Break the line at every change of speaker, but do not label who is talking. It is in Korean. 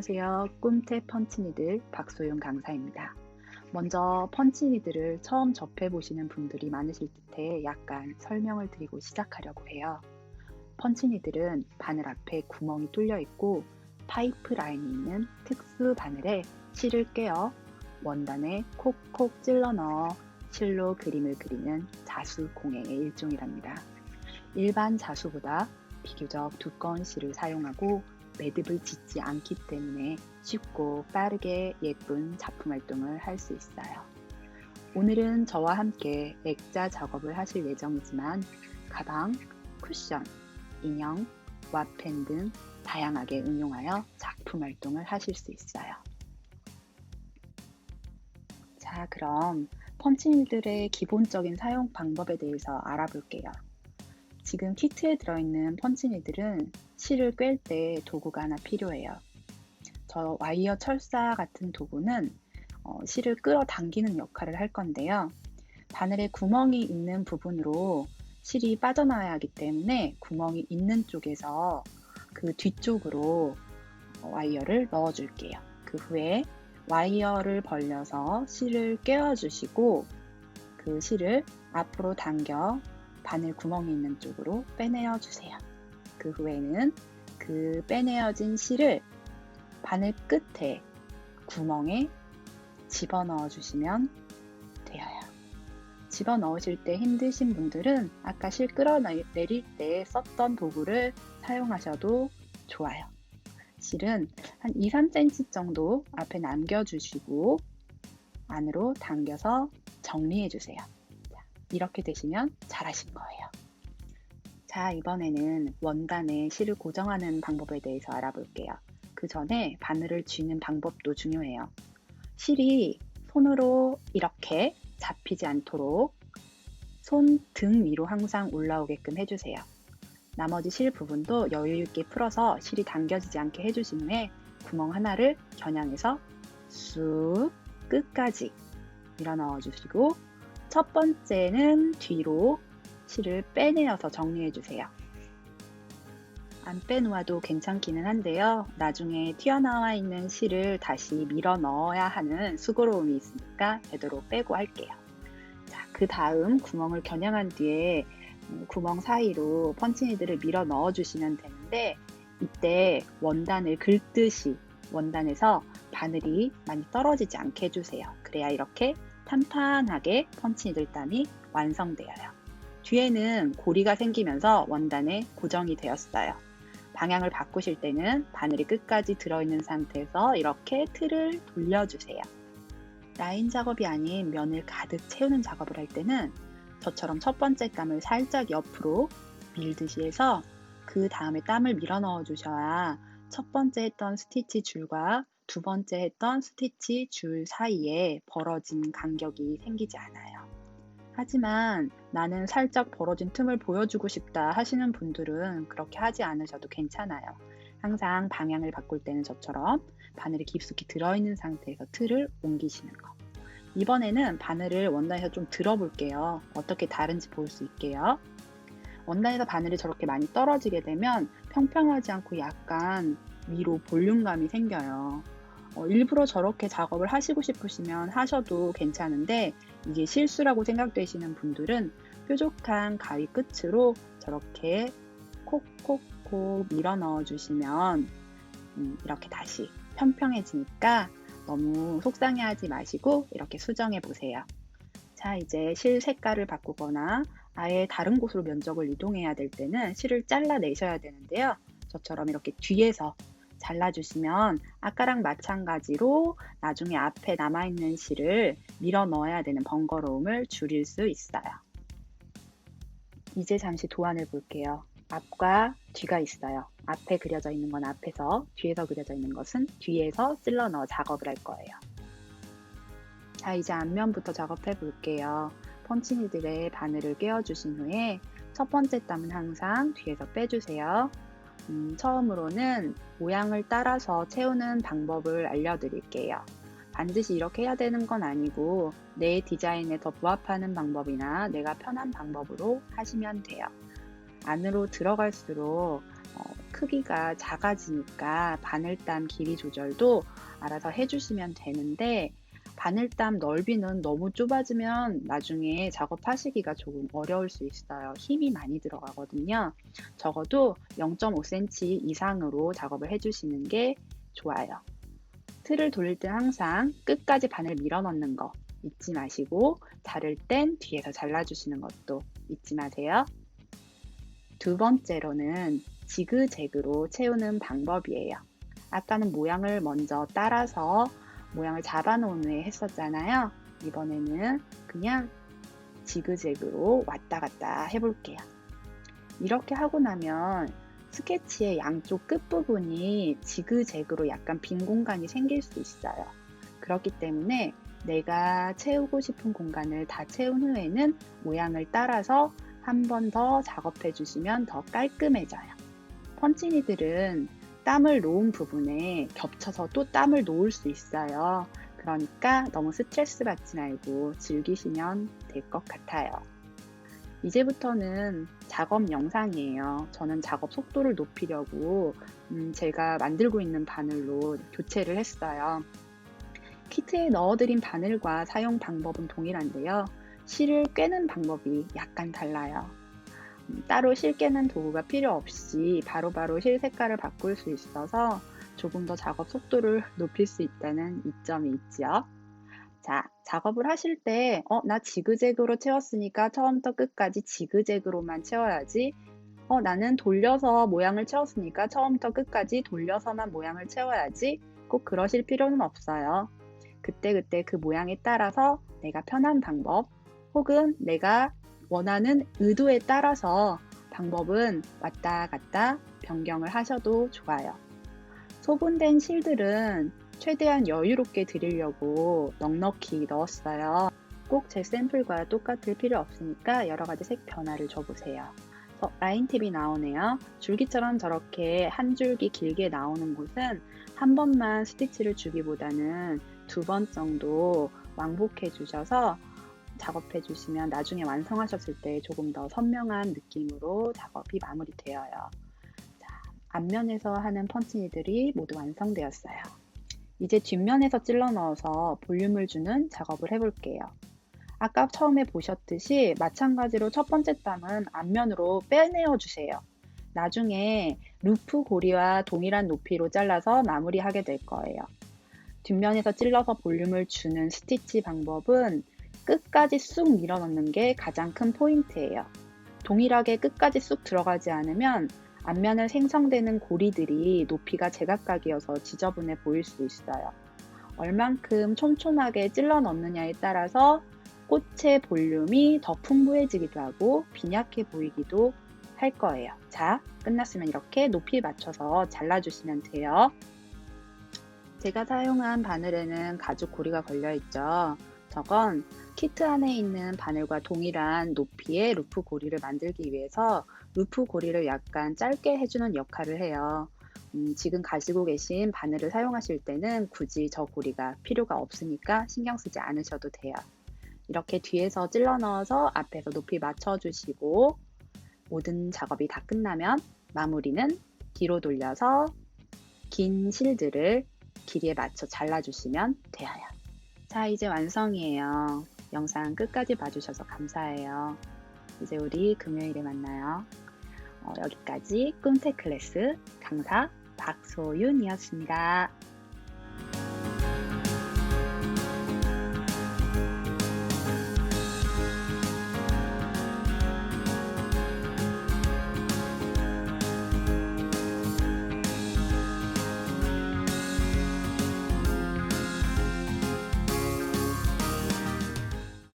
안녕하세요. 꿈태 펀치니들 박소윤 강사입니다. 먼저 펀치니들을 처음 접해보시는 분들이 많으실 듯해 약간 설명을 드리고 시작하려고 해요. 펀치니들은 바늘 앞에 구멍이 뚫려 있고 파이프 라인이 있는 특수 바늘에 실을 꿰어 원단에 콕콕 찔러 넣어 실로 그림을 그리는 자수 공예의 일종이랍니다. 일반 자수보다 비교적 두꺼운 실을 사용하고 매듭을 짓지 않기 때문에 쉽고 빠르게 예쁜 작품 활동을 할 수 있어요. 오늘은 저와 함께 액자 작업을 하실 예정이지만 가방, 쿠션, 인형, 와펜 등 다양하게 응용하여 작품 활동을 하실 수 있어요. 자, 그럼 펀치니들의 기본적인 사용 방법에 대해서 알아볼게요. 지금 키트에 들어있는 펀치니들은 실을 꿰 때 도구가 하나 필요해요. 저 와이어 철사 같은 도구는 실을 끌어당기는 역할을 할 건데요. 바늘에 구멍이 있는 부분으로 실이 빠져나와야 하기 때문에 구멍이 있는 쪽에서 그 뒤쪽으로 와이어를 넣어줄게요. 그 후에 와이어를 벌려서 실을 꿰어주시고 그 실을 앞으로 당겨 바늘 구멍이 있는 쪽으로 빼내어 주세요. 그 후에는 그 빼내어진 실을 바늘 끝에 구멍에 집어넣어 주시면 되어요. 집어넣으실 때 힘드신 분들은 아까 실 끌어내릴 때 썼던 도구를 사용하셔도 좋아요. 실은 한 2-3cm 정도 앞에 남겨주시고 안으로 당겨서 정리해 주세요. 이렇게 되시면 잘하신 거예요. 자, 이번에는 원단에 실을 고정하는 방법에 대해서 알아볼게요. 그 전에 바늘을 쥐는 방법도 중요해요. 실이 손으로 이렇게 잡히지 않도록 손 등 위로 항상 올라오게끔 해주세요. 나머지 실 부분도 여유 있게 풀어서 실이 당겨지지 않게 해주신 후에 구멍 하나를 겨냥해서 쑥 끝까지 밀어 넣어주시고 첫 번째는 뒤로 실을 빼내어서 정리해 주세요. 안 빼놓아도 괜찮기는 한데요. 나중에 튀어나와 있는 실을 다시 밀어 넣어야 하는 수고로움이 있으니까 되도록 빼고 할게요. 자, 그 다음 구멍을 겨냥한 뒤에 구멍 사이로 펀치니들을 밀어 넣어 주시면 되는데 이때 원단을 긁듯이 원단에서 바늘이 많이 떨어지지 않게 해주세요. 그래야 이렇게 탄탄하게 펀치니들 땀이 완성되어요. 뒤에는 고리가 생기면서 원단에 고정이 되었어요. 방향을 바꾸실 때는 바늘이 끝까지 들어있는 상태에서 이렇게 틀을 돌려주세요. 라인 작업이 아닌 면을 가득 채우는 작업을 할 때는 저처럼 첫 번째 땀을 살짝 옆으로 밀듯이 해서 그 다음에 땀을 밀어 넣어 주셔야 첫 번째 했던 스티치 줄과 두 번째 했던 스티치 줄 사이에 벌어진 간격이 생기지 않아요. 하지만 나는 살짝 벌어진 틈을 보여주고 싶다 하시는 분들은 그렇게 하지 않으셔도 괜찮아요. 항상 방향을 바꿀 때는 저처럼 바늘이 깊숙이 들어있는 상태에서 틀을 옮기시는 거. 이번에는 바늘을 원단에서 좀 들어볼게요. 어떻게 다른지 볼 수 있게요. 원단에서 바늘이 저렇게 많이 떨어지게 되면 평평하지 않고 약간 위로 볼륨감이 생겨요. 일부러 저렇게 작업을 하시고 싶으시면 하셔도 괜찮은데 이게 실수라고 생각되시는 분들은 뾰족한 가위 끝으로 저렇게 콕콕콕 밀어 넣어 주시면 이렇게 다시 평평해지니까 너무 속상해하지 마시고 이렇게 수정해 보세요. 자, 이제 실 색깔을 바꾸거나 아예 다른 곳으로 면적을 이동해야 될 때는 실을 잘라내셔야 되는데요. 저처럼 이렇게 뒤에서 잘라주시면 아까랑 마찬가지로 나중에 앞에 남아있는 실을 밀어 넣어야 되는 번거로움을 줄일 수 있어요. 이제 잠시 도안을 볼게요. 앞과 뒤가 있어요. 앞에 그려져 있는 건 앞에서, 뒤에서 그려져 있는 것은 뒤에서 찔러 넣어 작업을 할 거예요. 자, 이제 앞면부터 작업해 볼게요. 펀치니들의 바늘을 꿰어주신 후에 첫 번째 땀은 항상 뒤에서 빼주세요. 처음으로는 모양을 따라서 채우는 방법을 알려드릴게요. 반드시 이렇게 해야 되는 건 아니고 내 디자인에 더 부합하는 방법이나 내가 편한 방법으로 하시면 돼요. 안으로 들어갈수록 크기가 작아지니까 바늘땀 길이 조절도 알아서 해주시면 되는데, 바늘땀 넓이는 너무 좁아지면 나중에 작업하시기가 조금 어려울 수 있어요. 힘이 많이 들어가거든요. 적어도 0.5cm 이상으로 작업을 해주시는 게 좋아요. 틀을 돌릴 때 항상 끝까지 바늘 밀어 넣는 거 잊지 마시고, 자를 땐 뒤에서 잘라주시는 것도 잊지 마세요. 두 번째로는 지그재그로 채우는 방법이에요. 아까는 모양을 먼저 따라서 모양을 잡아놓은 후에 했었잖아요. 이번에는 그냥 지그재그로 왔다 갔다 해볼게요. 이렇게 하고 나면 스케치의 양쪽 끝부분이 지그재그로 약간 빈 공간이 생길 수 있어요. 그렇기 때문에 내가 채우고 싶은 공간을 다 채운 후에는 모양을 따라서 한 번 더 작업해 주시면 더 깔끔해져요. 펀치니들은 땀을 놓은 부분에 겹쳐서 또 땀을 놓을 수 있어요. 그러니까 너무 스트레스 받지 말고 즐기시면 될 것 같아요. 이제부터는 작업 영상이에요. 저는 작업 속도를 높이려고 제가 만들고 있는 바늘로 교체를 했어요. 키트에 넣어드린 바늘과 사용 방법은 동일한데요. 실을 꿰는 방법이 약간 달라요. 따로 실 꿰는 도구가 필요 없이 바로바로 실 색깔을 바꿀 수 있어서 조금 더 작업 속도를 높일 수 있다는 이점이 있죠. 자, 작업을 하실 때 나 지그재그로 채웠으니까 처음부터 끝까지 지그재그로만 채워야지. 나는 돌려서 모양을 채웠으니까 처음부터 끝까지 돌려서만 모양을 채워야지. 꼭 그러실 필요는 없어요. 그때그때 그 모양에 따라서 내가 편한 방법 혹은 내가 원하는 의도에 따라서 방법은 왔다 갔다 변경을 하셔도 좋아요. 소분된 실들은 최대한 여유롭게 드리려고 넉넉히 넣었어요. 꼭 제 샘플과 똑같을 필요 없으니까 여러 가지 색 변화를 줘보세요. 라인 팁이 나오네요. 줄기처럼 저렇게 한 줄기 길게 나오는 곳은 한 번만 스티치를 주기보다는 2번 정도 왕복해 주셔서 작업해 주시면 나중에 완성하셨을 때 조금 더 선명한 느낌으로 작업이 마무리되어요. 자, 앞면에서 하는 펀치니들이 모두 완성되었어요. 이제 뒷면에서 찔러 넣어서 볼륨을 주는 작업을 해볼게요. 아까 처음에 보셨듯이 마찬가지로 첫 번째 땀은 앞면으로 빼내어 주세요. 나중에 루프 고리와 동일한 높이로 잘라서 마무리하게 될 거예요. 뒷면에서 찔러서 볼륨을 주는 스티치 방법은 끝까지 쑥 밀어넣는 게 가장 큰 포인트예요. 동일하게 끝까지 쑥 들어가지 않으면 앞면에 생성되는 고리들이 높이가 제각각이어서 지저분해 보일 수 있어요. 얼만큼 촘촘하게 찔러 넣느냐에 따라서 꽃의 볼륨이 더 풍부해지기도 하고 빈약해 보이기도 할 거예요. 자, 끝났으면 이렇게 높이 맞춰서 잘라주시면 돼요. 제가 사용한 바늘에는 가죽 고리가 걸려있죠. 저건 키트 안에 있는 바늘과 동일한 높이의 루프 고리를 만들기 위해서 루프 고리를 약간 짧게 해주는 역할을 해요. 지금 가지고 계신 바늘을 사용하실 때는 굳이 저 고리가 필요가 없으니까 신경 쓰지 않으셔도 돼요. 이렇게 뒤에서 찔러 넣어서 앞에서 높이 맞춰주시고 모든 작업이 다 끝나면 마무리는 뒤로 돌려서 긴 실들을 길이에 맞춰 잘라주시면 되어요. 자, 이제 완성이에요. 영상 끝까지 봐주셔서 감사해요. 이제 우리 금요일에 만나요. 여기까지 꿈새 클래스 강사 박소윤이었습니다.